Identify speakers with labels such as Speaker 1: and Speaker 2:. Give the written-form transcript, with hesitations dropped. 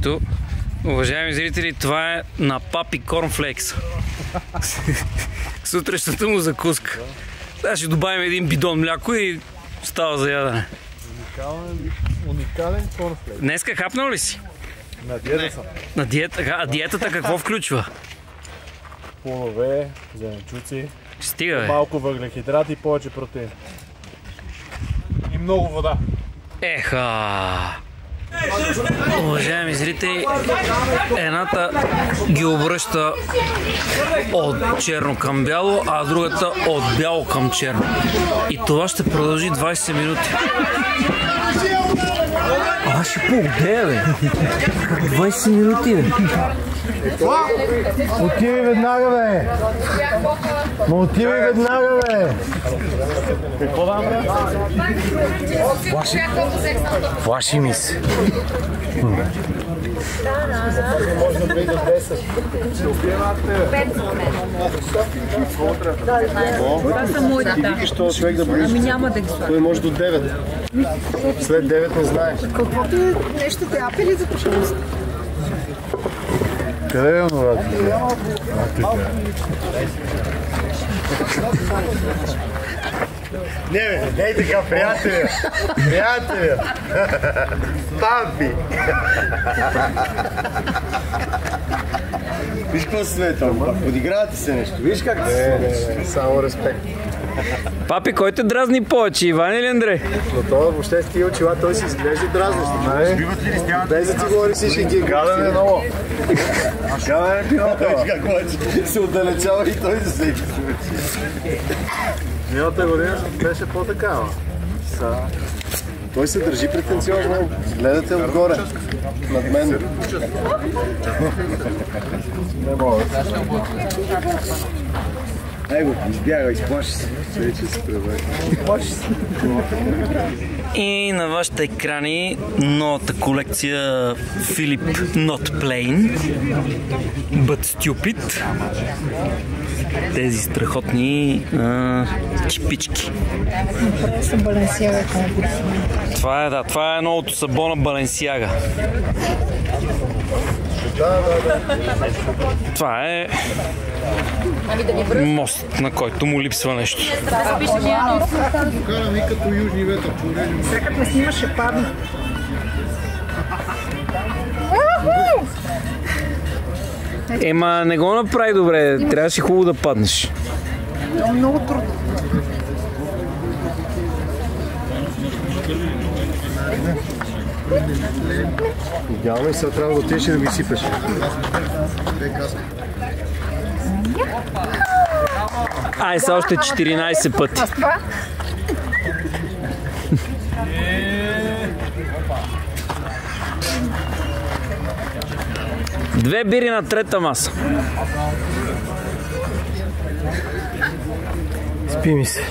Speaker 1: Ето, уважаеми зрители, това е на Папи Корнфлекс. Сутрешната му закуска. Сега ще добавим един бидон мляко и става за ядене.
Speaker 2: Уникален корнфлекс.
Speaker 1: Днеска хапнал ли си?
Speaker 2: На диета съм.
Speaker 1: На диета? А диетата какво включва?
Speaker 2: Плодове, зеленчуци,
Speaker 1: Стига, бе.
Speaker 2: малко въглехидрати и повече протеин. И много вода.
Speaker 1: Еха! Уважаеми зрители, едната ги обръща от черно към бяло, а другата от бяло към черно. И това ще продължи 20 минути. Аз ще поудея, бе! Как 20 минути, бе?
Speaker 2: Отивай веднага, бе! Но отивай веднага, бе! Какво да бе?
Speaker 1: Плаши ми се.
Speaker 2: Може да бъде до 10.
Speaker 3: Това са моите, да.
Speaker 2: Викаш този човек да броиш.
Speaker 3: Ами няма да ги слагам.
Speaker 2: Той може до 9. След 9 не знае.
Speaker 3: Каквото е нещо те апели за пушеност.
Speaker 2: Къде е онова? Не бе, ей така, приятеля! Приятеля! Папи! Виж какво се светва, подигравате се нещо, виж как се само респект.
Speaker 1: Папи, кой те дразни повече, Иван или Андрей?
Speaker 2: Но това въобще с тия очила, той си изглежда дразнещ. Без да ти говори всички ги гадане много. Гадане пилота. Виж какво се отдалечава и той за всеки случай. Миналата година беше по-такава. Той се държи претенциозно. Гледате отгоре. Над мен. Не мога. Его, избяга, изплаши се. Вече се превърна. Изплаши се.
Speaker 1: И на вашите екрани новата колекция Philip Not Plain But Stupid. Тези страхотни чипички. Това е, да, това е новото сабо на Баленсиага. Това е мост, на който му липсва нещо.
Speaker 2: Карам и като южни ветър.
Speaker 3: Сега като ме снимаш ще падна.
Speaker 1: Ема не го направи добре, трябваше хубаво да паднеш.
Speaker 3: Много трудно.
Speaker 2: Идеално и сега трябва да отидеш и да ги сипеш.
Speaker 1: Ай, са още 14 пъти. Две бири на трета маса.
Speaker 2: Спи ми се.